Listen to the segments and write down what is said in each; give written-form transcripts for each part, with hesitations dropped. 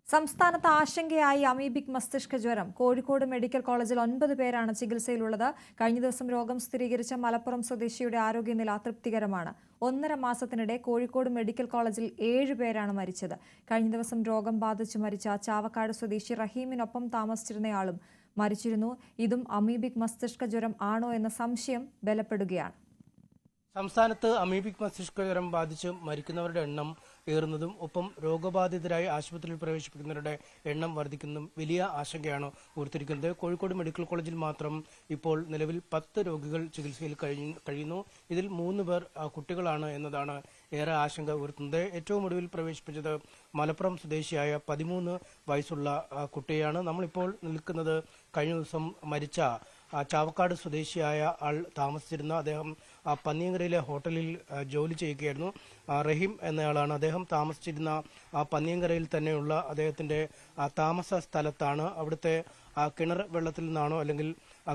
സംസ്ഥാനത്ത് ആശങ്കയായി അമീബിക് മസ്തിഷ്ക ജ്വരം. കോഴിക്കോട് മെഡിക്കൽ കോളേജിൽ 9 പേരാണ് ചികിത്സയിലുള്ളത്. കഴിഞ്ഞ ദിവസം രോഗം സ്ഥിരീകരിച്ച മലപ്പുറം സ്വദേശിയുടെ ആരോഗ്യനില അതൃപ്തികരമാണ്. 1.5 മാസത്തിനിടെ കോഴിക്കോട് മെഡിക്കൽ കോളേജിൽ 7 പേരാണ് മരിച്ചത്. കഴിഞ്ഞ ദിവസം രോഗം ബാധിച്ചു മരിച്ച ചാവക്കാട് സ്വദേശി റഹീമിനൊപ്പം താമസിച്ചിരുന്നയാളും മരിച്ചിരുന്നു. ഇതും അമീബിക് മസ്തിഷ്ക ജ്വരം ആണോ എന്ന സംശയം ബലപ്പെടുകയാണ്. സംസ്ഥാനത്ത് അമീബിക് മസ്തിഷ്ക ജ്വരം ബാധിച്ച് മരിക്കുന്നവരുടെ എണ്ണം ഏറുന്നതും ഒപ്പം രോഗബാധിതരായി ആശുപത്രിയിൽ പ്രവേശിപ്പിക്കുന്നവരുടെ എണ്ണം വർദ്ധിക്കുന്നതും വലിയ ആശങ്കയാണ് ഉയർത്തിരിക്കുന്നത്. കോഴിക്കോട് മെഡിക്കൽ കോളേജിൽ മാത്രം ഇപ്പോൾ നിലവിൽ 10 രോഗികൾ ചികിത്സയിൽ കഴിയുന്നു. ഇതിൽ 3 പേർ കുട്ടികളാണ് എന്നതാണ് ഏറെ ആശങ്ക ഉയർത്തുന്നത്. ഏറ്റവും ഒടുവിൽ പ്രവേശിപ്പിച്ചത് മലപ്പുറം സ്വദേശിയായ 13 വയസ്സുള്ള കുട്ടിയാണ്. നമ്മളിപ്പോൾ നിൽക്കുന്നത് കഴിഞ്ഞ ദിവസം മരിച്ച ചാവക്കാട് സ്വദേശിയായ ആൾ താമസിച്ചിരുന്ന അദ്ദേഹം പന്നിയങ്കരയിലെ ഹോട്ടലിൽ ജോലി ചെയ്യുകയായിരുന്നു. റഹീം എന്നയാളാണ്. അദ്ദേഹം താമസിച്ചിരുന്ന പന്നിയങ്കരയിൽ തന്നെയുള്ള അദ്ദേഹത്തിന്റെ താമസ സ്ഥലത്താണ്. അവിടുത്തെ കിണർ വെള്ളത്തിൽ നിന്നാണോ അല്ലെങ്കിൽ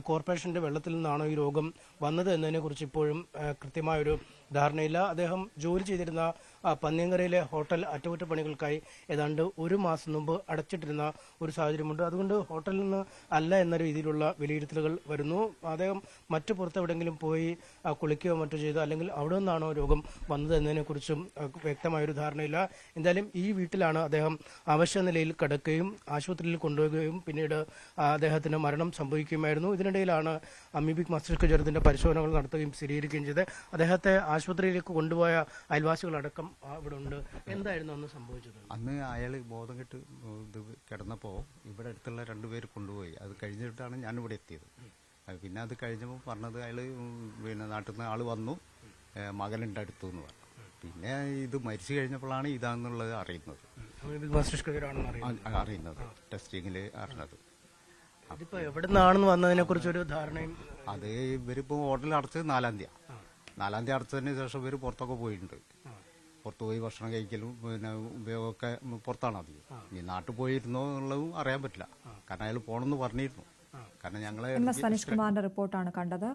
കോർപ്പറേഷന്റെ വെള്ളത്തിൽ നിന്നാണോ ഈ രോഗം വന്നത് എന്നതിനെക്കുറിച്ച് ഇപ്പോഴും കൃത്യമായൊരു ധാരണയില്ല. അദ്ദേഹം ജോലി ചെയ്തിരുന്ന പന്നിയങ്കരയിലെ ഹോട്ടൽ അറ്റകുറ്റപ്പണികൾക്കായി ഏതാണ്ട് 1 മാസം മുമ്പ് അടച്ചിട്ടിരുന്ന ഒരു സാഹചര്യമുണ്ട്. അതുകൊണ്ട് ഹോട്ടലിൽ നിന്ന് അല്ല എന്ന രീതിയിലുള്ള വിലയിരുത്തലുകൾ വരുന്നു. അദ്ദേഹം മറ്റു പുറത്തെവിടെങ്കിലും പോയി കുളിക്കുകയോ മറ്റോ ചെയ്ത് അല്ലെങ്കിൽ അവിടെ നിന്നാണോ രോഗം വന്നത് എന്നതിനെക്കുറിച്ചും വ്യക്തമായൊരു ധാരണയില്ല. എന്തായാലും ഈ വീട്ടിലാണ് അദ്ദേഹം അവശനിലയിൽ കിടക്കുകയും ആശുപത്രിയിൽ കൊണ്ടുപോവുകയും പിന്നീട് അദ്ദേഹത്തിന് മരണം സംഭവിക്കുകയുമായിരുന്നു. ഇതിനിടയിലാണ് അമീബിക് മസ്തിഷ്ക ജ്വരത്തിന്റെ പരിശോധനകൾ നടത്തുകയും സ്ഥിരീകരിക്കുകയും ചെയ്ത് അദ്ദേഹത്തെ ആശുപത്രിയിലേക്ക് കൊണ്ടുപോയ അയൽവാസികളടക്കം ഇവിടെ ഉണ്ട്. എന്തായിരുന്നു അന്ന് സംഭവിച്ചത്? അന്ന് അയാൾ ബോധം കെട്ട് കിടന്നപ്പോൾ ഇവിടെ അടുത്തുള്ള 2 പേര് കൊണ്ടുപോയി. അത് കഴിഞ്ഞിട്ടാണ് ഞാൻ ഇവിടെ എത്തിയത്. പിന്നെ അത് കഴിഞ്ഞപ്പോൾ പറഞ്ഞത് അയാൾ പിന്നെ നാട്ടിൽ നിന്ന് ആൾ വന്നു, മകനുണ്ട് അടുത്തു എന്ന് പറഞ്ഞു. പിന്നെ ഇത് മരിച്ചു കഴിഞ്ഞപ്പോഴാണ് ഇതാണെന്നുള്ളത് അറിയുന്നത്. ടെസ്റ്റിങ്ങിൽ അറിഞ്ഞത്. അതിപ്പോ എവിടെ നിന്നാണെന്ന് വന്നതിനെ കുറിച്ചൊരു ധാരണയും. അത് ഇവരിപ്പോ ഹോട്ടലിൽ അടച്ചത് 4-ാം തീയതി. 4-ാം തീയതി അടച്ചതിന് ശേഷം ഇവർ പുറത്തൊക്കെ പോയിട്ടുണ്ട്. പുറത്തു പോയി ഭക്ഷണം കഴിക്കലും പിന്നെ ഉപയോഗമൊക്കെ പുറത്താണ് അധികം. ഈ നാട്ടിൽ പോയിരുന്നോ എന്നുള്ളതും അറിയാൻ പറ്റില്ല. കാരണം അയാൾ പോകണമെന്ന് പറഞ്ഞിരുന്നു. കാരണം ഞങ്ങളെ സനീഷ് കുമാറിന്റെ റിപ്പോർട്ടാണ് കണ്ടത്.